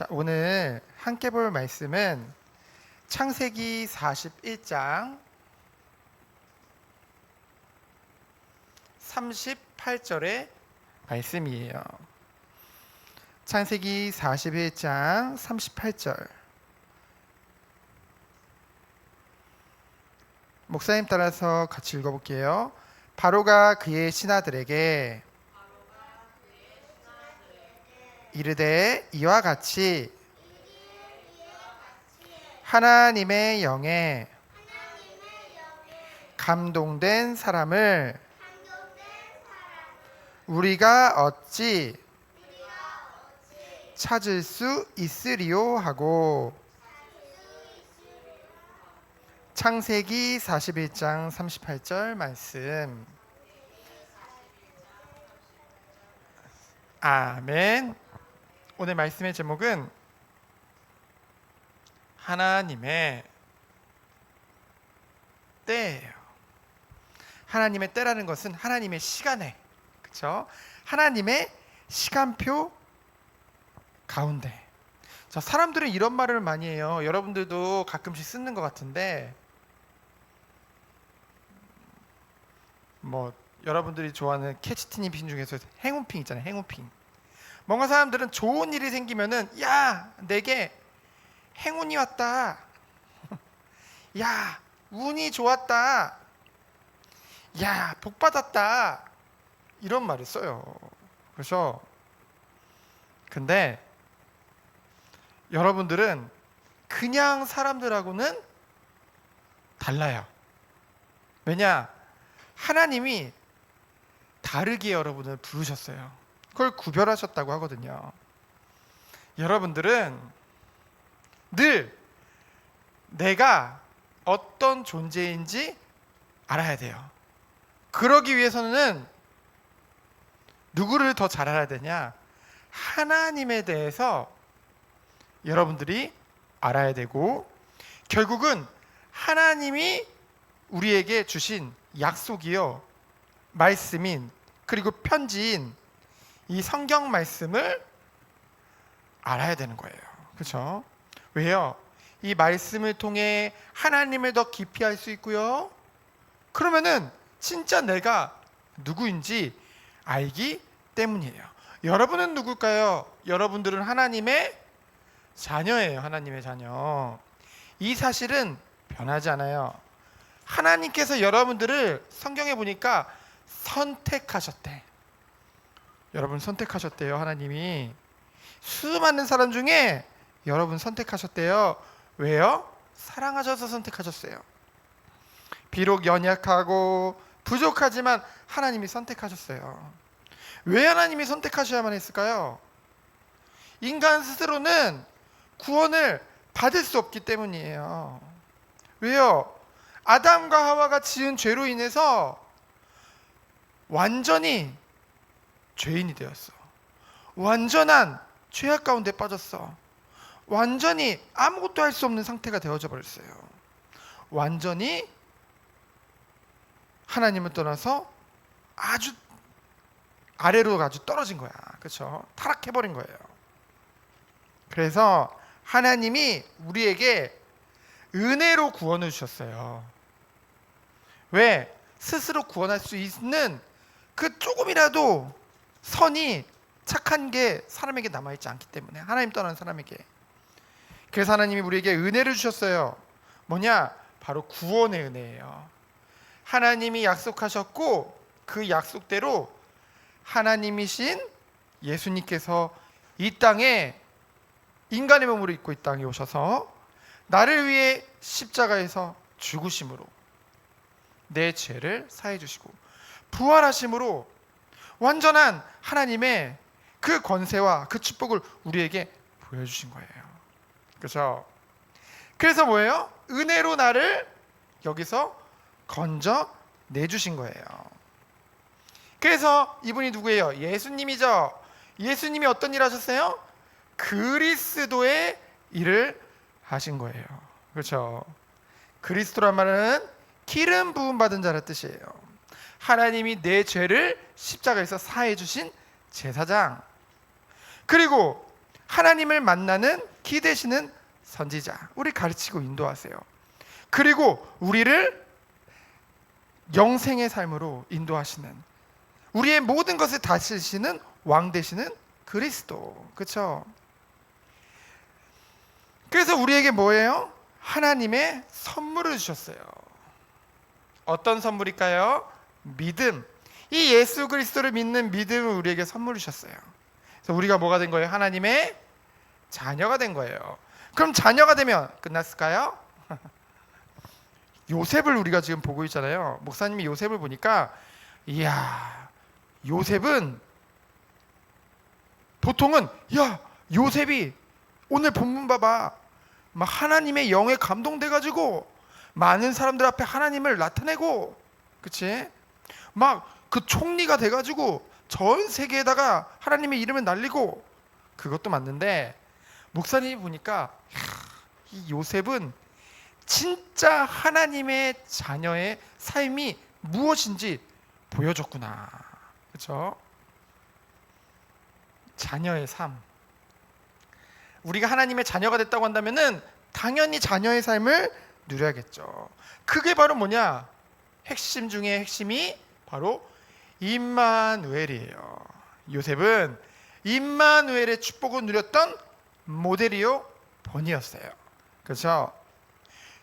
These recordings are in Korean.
자, 오늘 함께 볼 말씀은 창세기 41장 38절의 말씀이에요. 창세기 41장 38절. 목사님 따라서 같이 읽어볼게요. 바로가 그의 신하들에게 이르되 이와 같이 하나님의 영에 감동된 사람을 우리가 어찌 찾을 수 있으리요 하고. 창세기 41장 38절 말씀. 아멘. 오늘 말씀의 제목은 하나님의 때예요. 하나님의 때라는 것은 하나님의 시간에, 그렇죠? 하나님의 시간표 가운데. 자, 사람들은 이런 말을 많이 해요. 여러분들도 가끔씩 쓰는 것 같은데, 여러분들이 좋아하는 캐치티니핑 중에서 행운핑 있잖아요. 행운핑. 뭔가 사람들은 좋은 일이 생기면은 야, 내게 행운이 왔다. 야, 운이 좋았다. 야, 복 받았다. 이런 말을 써요. 그래서 근데 여러분들은 그냥 사람들하고는 달라요. 왜냐? 하나님이 다르게 여러분을 부르셨어요. 그걸 구별하셨다고 하거든요. 여러분들은 늘 내가 어떤 존재인지 알아야 돼요. 그러기 위해서는 누구를 더 잘 알아야 되냐? 하나님에 대해서 여러분들이 알아야 되고, 결국은 하나님이 우리에게 주신 약속이요, 말씀인, 그리고 편지인 이 성경 말씀을 알아야 되는 거예요. 그렇죠? 왜요? 이 말씀을 통해 하나님을 더 깊이 알 수 있고요, 그러면은 진짜 내가 누구인지 알기 때문이에요. 여러분은 누굴까요? 여러분들은 하나님의 자녀예요. 하나님의 자녀. 이 사실은 변하지 않아요. 하나님께서 여러분들을 성경에 보니까 선택하셨대. 여러분 선택하셨대요. 하나님이 수많은 사람 중에 여러분 선택하셨대요. 왜요? 사랑하셔서 선택하셨어요. 비록 연약하고 부족하지만 하나님이 선택하셨어요. 왜 하나님이 선택하셔야만 했을까요? 인간 스스로는 구원을 받을 수 없기 때문이에요. 왜요? 아담과 하와가 지은 죄로 인해서 완전히 죄인이 되었어. 완전한 죄악 가운데 빠졌어. 완전히 아무것도 할 수 없는 상태가 되어져 버렸어요. 완전히 하나님을 떠나서 아주 아래로 아주 떨어진 거야. 그렇죠? 타락해버린 거예요. 그래서 하나님이 우리에게 은혜로 구원을 주셨어요. 왜? 스스로 구원할 수 있는 그 조금이라도 선이, 착한 게 사람에게 남아있지 않기 때문에, 하나님 떠난 사람에게. 그래서 하나님이 우리에게 은혜를 주셨어요. 뭐냐? 바로 구원의 은혜예요. 하나님이 약속하셨고 그 약속대로 하나님이신 예수님께서 이 땅에 인간의 몸으로 입고 이 땅에 오셔서 나를 위해 십자가에서 죽으심으로 내 죄를 사해 주시고 부활하심으로 완전한 하나님의 그 권세와 그 축복을 우리에게 보여주신 거예요. 그렇죠? 그래서 뭐예요? 은혜로 나를 여기서 건져 내주신 거예요. 그래서 이분이 누구예요? 예수님이죠. 예수님이 어떤 일 하셨어요? 그리스도의 일을 하신 거예요. 그렇죠? 그리스도란 말은 기름 부음 받은 자란 뜻이에요. 하나님이 내 죄를 십자가에서 사해 주신 제사장. 그리고 하나님을 만나는 기 되시는 선지자, 우리 가르치고 인도하세요. 그리고 우리를 영생의 삶으로 인도하시는, 우리의 모든 것을 다스리시는 왕 되시는 그리스도. 그렇죠? 그래서 우리에게 뭐예요? 하나님의 선물을 주셨어요. 어떤 선물일까요? 믿음. 이 예수 그리스도를 믿는 믿음을 우리에게 선물을 주셨어요. 그래서 우리가 뭐가 된 거예요? 하나님의 자녀가 된 거예요. 그럼 자녀가 되면 끝났을까요? 요셉을 우리가 지금 보고 있잖아요. 목사님이 요셉을 보니까, 이야, 요셉은 보통은, 야, 요셉이 오늘 본문 봐봐, 막 하나님의 영에 감동돼가지고 많은 사람들 앞에 하나님을 나타내고, 그치? 막 그 총리가 돼가지고 전 세계에다가 하나님의 이름을 날리고, 그것도 맞는데 목사님이 보니까, 이 요셉은 진짜 하나님의 자녀의 삶이 무엇인지 보여줬구나. 그렇죠? 자녀의 삶. 우리가 하나님의 자녀가 됐다고 한다면은 당연히 자녀의 삶을 누려야겠죠. 그게 바로 뭐냐? 핵심 중에 핵심이 바로 임마누엘이에요. 요셉은 임마누엘의 축복을 누렸던 모델이요 본이었어요. 그렇죠?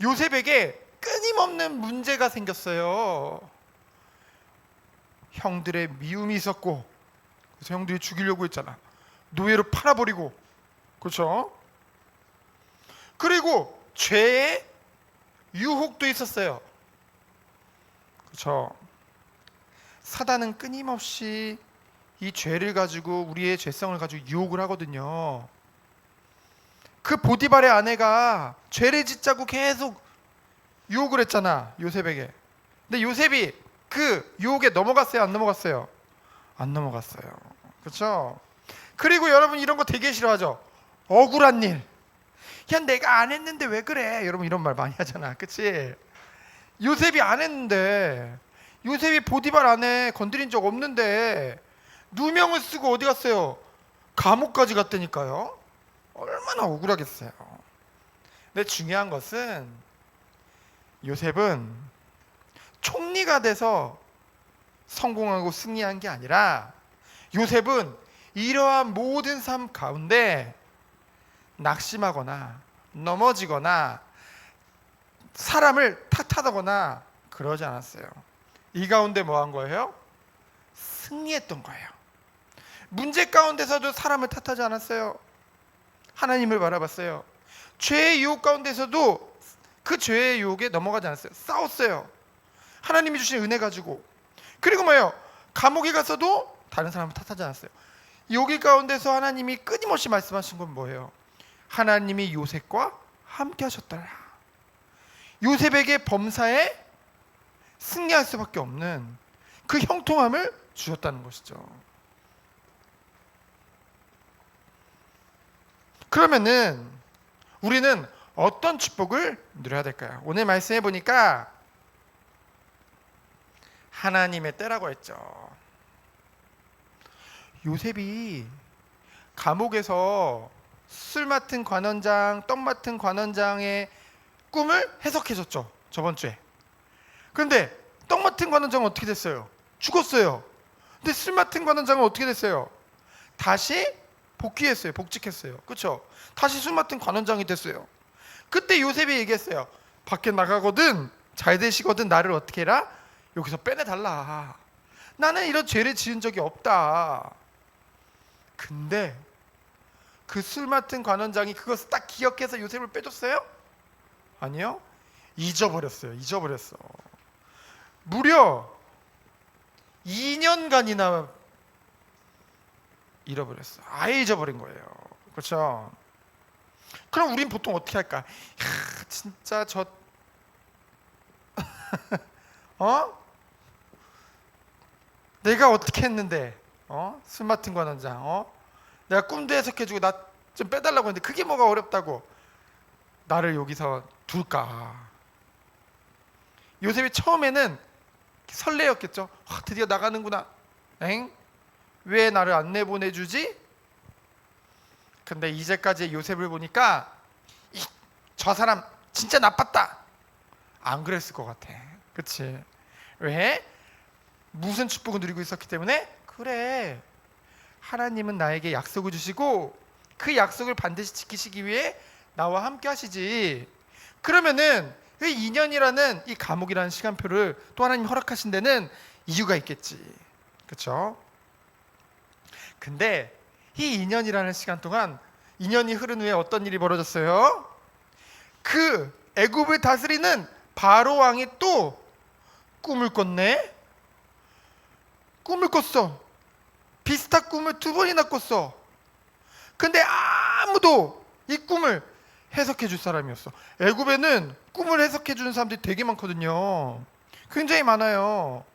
요셉에게 끊임없는 문제가 생겼어요. 형들의 미움이 있었고, 그래서 형들이 죽이려고 했잖아. 노예로 팔아버리고, 그렇죠? 그리고 죄의 유혹도 있었어요. 그렇죠? 사단은 끊임없이 이 죄를 가지고, 우리의 죄성을 가지고 유혹을 하거든요. 그 보디발의 아내가 죄를 짓자고 계속 유혹을 했잖아, 요셉에게. 근데 요셉이 그 유혹에 넘어갔어요, 안 넘어갔어요? 안 넘어갔어요. 그렇죠? 그리고 여러분 이런 거 되게 싫어하죠. 억울한 일. 야, 내가 안 했는데 왜 그래? 여러분 이런 말 많이 하잖아. 그치? 요셉이 안 했는데, 요셉이 보디발 아내 건드린 적 없는데 누명을 쓰고 어디 갔어요? 감옥까지 갔다니까요. 얼마나 억울하겠어요. 근데 중요한 것은 요셉은 총리가 돼서 성공하고 승리한 게 아니라, 요셉은 이러한 모든 삶 가운데 낙심하거나 넘어지거나 사람을 탓하거나 그러지 않았어요. 이 가운데 뭐 한 거예요? 승리했던 거예요. 문제 가운데서도 사람을 탓하지 않았어요. 하나님을 바라봤어요. 죄의 유혹 가운데서도 그 죄의 유혹에 넘어가지 않았어요. 싸웠어요. 하나님이 주신 은혜 가지고. 그리고 뭐예요? 감옥에 가서도 다른 사람을 탓하지 않았어요. 여기 가운데서 하나님이 끊임없이 말씀하신 건 뭐예요? 하나님이 요셉과 함께 하셨더라. 요셉에게 범사에 승리할 수밖에 없는 그 형통함을 주셨다는 것이죠. 그러면은 우리는 어떤 축복을 누려야 될까요? 오늘 말씀해 보니까 하나님의 때라고 했죠. 요셉이 감옥에서 술 맡은 관원장, 떡 맡은 관원장의 꿈을 해석해 줬죠, 저번 주에. 그런데 떡 맡은 관원장은 어떻게 됐어요? 죽었어요. 근데 술 맡은 관원장은 어떻게 됐어요? 다시 복귀했어요. 복직했어요. 그렇죠? 다시 술 맡은 관원장이 됐어요. 그때 요셉이 얘기했어요. 밖에 나가거든 잘 되시거든 나를 어떻게 해라? 여기서 빼내달라. 나는 이런 죄를 지은 적이 없다. 근데 그 술 맡은 관원장이 그것을 딱 기억해서 요셉을 빼줬어요? 아니요. 잊어버렸어요. 잊어버렸어. 무려 2년간이나 잃어버렸어. 아예 잊어버린 거예요. 그렇죠? 그럼 우린 보통 어떻게 할까? 야, 진짜 저 내가 어떻게 했는데 술 맡은 관원장 내가 꿈도 해석해주고 나 좀 빼달라고 했는데 그게 뭐가 어렵다고 나를 여기서 둘까? 요셉이 처음에는 설레였겠죠. 드디어 나가는구나. 왜 나를 안 내보내주지? 근데 이제까지 요셉을 보니까 저 사람 진짜 나빴다 안 그랬을 것 같아. 그치? 왜? 무슨 축복을 누리고 있었기 때문에? 그래, 하나님은 나에게 약속을 주시고 그 약속을 반드시 지키시기 위해 나와 함께 하시지. 그러면은 그 2년이라는 이 감옥이라는 시간표를 또 하나님 허락하신 데는 이유가 있겠지. 그렇죠? 근데 이 2년이라는 시간 동안 2년이 흐른 후에 어떤 일이 벌어졌어요? 그 애굽을 다스리는 바로 왕이 또 꿈을 꿨네. 꿈을 꿨어. 비슷한 꿈을 2번이나 꿨어. 근데 아무도 이 꿈을 해석해 줄 사람이었어. 애굽에는 꿈을 해석해 주는 사람들이 되게 많거든요. 굉장히 많아요.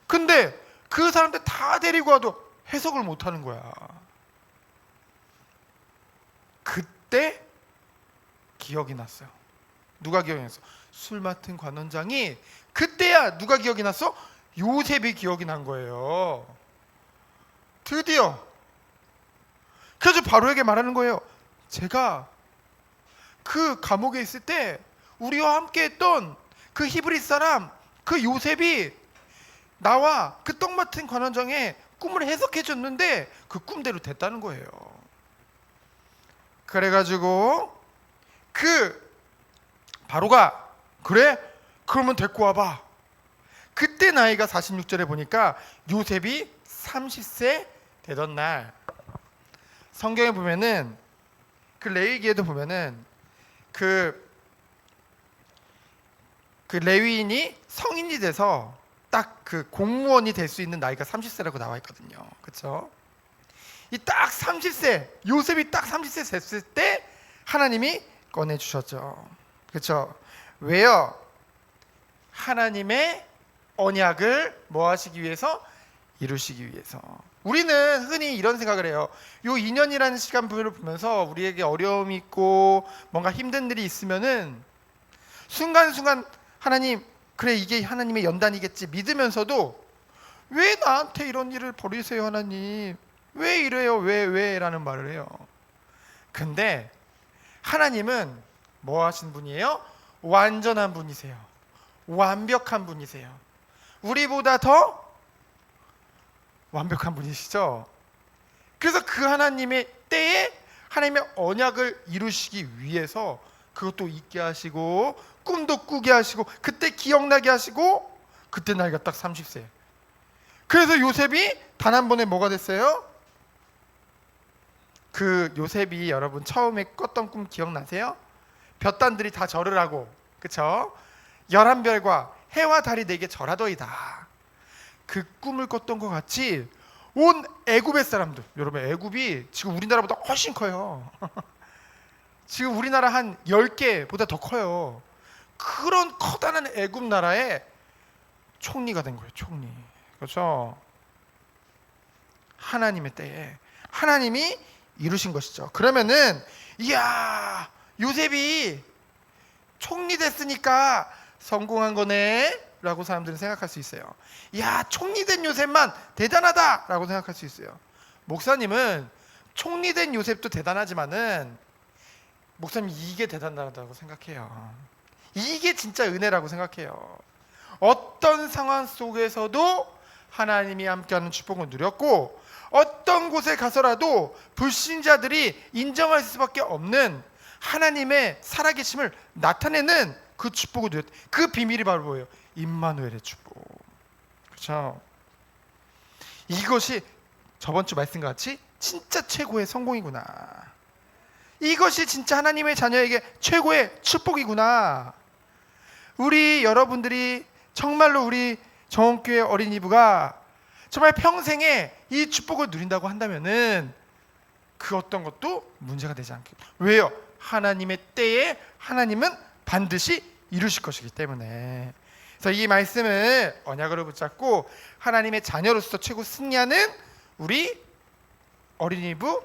근데 그 사람들 다 데리고 와도 해석을 못 하는 거야. 그때 기억이 났어요. 누가 기억이 났어? 술 맡은 관원장이 그때야 누가 기억이 났어? 요셉이 기억이 난 거예요. 드디어. 그래서 바로에게 말하는 거예요. 제가 그 감옥에 있을 때 우리와 함께 했던 그 히브리 사람 그 요셉이 나와 그 떡 맡은 관원장의 꿈을 해석해 줬는데 그 꿈대로 됐다는 거예요. 그래가지고 그 바로가 그래? 그러면 데리고 와봐. 그때 나이가 46절에 보니까 요셉이 30세 되던 날, 성경에 보면은 그 레위기에도 보면은 그 레위인이 성인이 돼서 딱 그 공무원이 될 수 있는 나이가 30세라고 나와 있거든요. 그렇죠? 이 딱 30세, 요셉이 딱 30세 됐을 때 하나님이 꺼내 주셨죠. 그렇죠? 왜요? 하나님의 언약을 뭐 하시기 위해서? 이루시기 위해서. 우리는 흔히 이런 생각을 해요. 요 2년이라는 시간표를 보면서 우리에게 어려움이 있고 뭔가 힘든 일이 있으면은 순간순간 하나님, 그래 이게 하나님의 연단이겠지 믿으면서도 왜 나한테 이런 일을 벌이세요 하나님, 왜 이래요, 왜 라는 말을 해요. 근데 하나님은 뭐 하신 분이에요? 완전한 분이세요. 완벽한 분이세요. 우리보다 더 완벽한 분이시죠. 그래서 그 하나님의 때에 하나님의 언약을 이루시기 위해서 그것도 잊게 하시고 꿈도 꾸게 하시고 그때 기억나게 하시고 그때 나이가 딱 30세. 그래서 요셉이 단 한 번에 뭐가 됐어요? 그 요셉이 여러분 처음에 꿨던 꿈 기억나세요? 볕단들이 다 절을 하고, 그쵸? 11별과 해와 달이 내게 절하더이다. 그 꿈을 꿨던 것 같이 온 애굽의 사람들, 여러분 애굽이 지금 우리나라보다 훨씬 커요. 지금 우리나라 한 10개보다 더 커요. 그런 커다란 애굽 나라의 총리가 된 거예요. 총리. 그렇죠? 하나님의 때에 하나님이 이루신 것이죠. 그러면은 이야, 요셉이 총리 됐으니까 성공한 거네 라고 사람들은 생각할 수 있어요. 이야, 총리 된 요셉만 대단하다 라고 생각할 수 있어요. 목사님은 총리 된 요셉도 대단하지만은 목사님 이게 대단하다고 생각해요. 이게 진짜 은혜라고 생각해요. 어떤 상황 속에서도 하나님이 함께하는 축복을 누렸고 어떤 곳에 가서라도 불신자들이 인정할 수밖에 없는 하나님의 살아계심을 나타내는 그 축복을 누렸다. 그 비밀이 바로 뭐예요? 임마누엘의 축복. 그렇죠? 이것이 저번 주 말씀과 같이 진짜 최고의 성공이구나. 이것이 진짜 하나님의 자녀에게 최고의 축복이구나. 우리 여러분들이 정말로 우리 정원교회 어린이부가 정말 평생에 이 축복을 누린다고 한다면은 그 어떤 것도 문제가 되지 않겠다. 왜요? 하나님의 때에 하나님은 반드시 이루실 것이기 때문에. 그래서 이 말씀을 언약으로 붙잡고 하나님의 자녀로서 최고 승리하는 우리 어린이부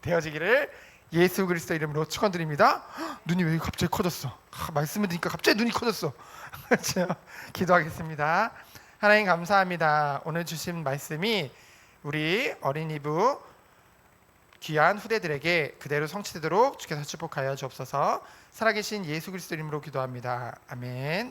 되어지기를 예수 그리스도 이름으로 축원드립니다. 눈이 왜 갑자기 커졌어? 말씀을 드리니까 갑자기 눈이 커졌어. 그렇죠? 기도하겠습니다. 하나님 감사합니다. 오늘 주신 말씀이 우리 어린이부 귀한 후대들에게 그대로 성취되도록 주께서 축복하여 주옵소서. 살아계신 예수 그리스도 이름으로 기도합니다. 아멘.